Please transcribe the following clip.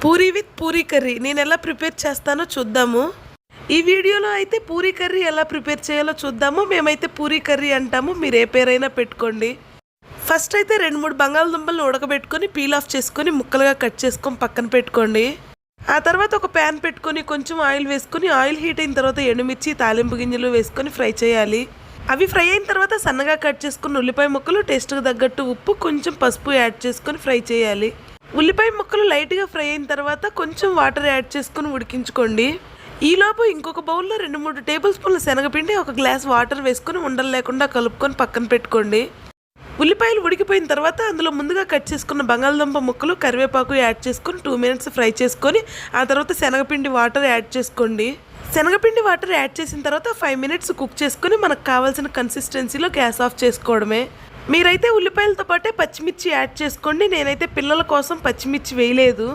Puri with Puri curry నేను ఎలా prepare చేస్తానో చూద్దాము. ఈ వీడియోలో అయితే పూరీ కర్రీ ఎలా ప్రిపేర్ చేయాలో చూద్దాము. మేమైతే పూరీ కర్రీ అంటాము, మీరు ఏ పేరైనా పెట్టుకోండి. ఫస్ట్ అయితే 2-3 బంగాళదుంపలను ఉడకబెట్టుకొని పీల్ ఆఫ్ చేసుకొని ముక్కలుగా కట్ చేసుకొని పక్కన పెట్టుకోండి. ఆ తర్వాత ఒక ప్యాన్ పెట్టుకొని కొంచెం ఆయిల్ వేసుకొని ఆయిల్ హీట్ అయిన తర్వాత ఎండుమిర్చి తాలింపు గింజలు వేసుకొని ఫ్రై చేయాలి. అవి ఫ్రై అయిన తర్వాత సన్నగా కట్ చేసుకున్న ఉల్లిపాయ ముక్కలు, టేస్ట్కి తగ్గట్టు ఉప్పు, కొంచెం పసుపు యాడ్ చేసుకొని ఫ్రై చేయాలి. ఉల్లిపాయ ముక్కలు లైట్గా ఫ్రై అయిన తర్వాత కొంచెం వాటర్ యాడ్ చేసుకొని ఉడికించుకోండి. ఈలోపు ఇంకొక బౌల్లో 2-3 టేబుల్ స్పూన్ల శనగపిండి, 1 గ్లాస్ వాటర్ వేసుకొని ఉండలు లేకుండా కలుపుకొని పక్కన పెట్టుకోండి. ఉల్లిపాయలు ఉడికిపోయిన తర్వాత అందులో ముందుగా కట్ చేసుకున్న బంగాళదుంప ముక్కలు, కరివేపాకు యాడ్ చేసుకొని 2 మినిట్స్ ఫ్రై చేసుకొని ఆ తర్వాత శనగపిండి వాటర్ యాడ్ చేసుకోండి. శనగపిండి వాటర్ యాడ్ చేసిన తర్వాత 5 మినిట్స్ కుక్ చేసుకొని మనకు కావాల్సిన కన్సిస్టెన్సీలో గ్యాస్ ఆఫ్ చేసుకోవడమే. మీరైతే ఉల్లిపాయలతో పాటే పచ్చిమిర్చి యాడ్ చేసుకోండి. నేనైతే పిల్లల కోసం పచ్చిమిర్చి వేయలేదు.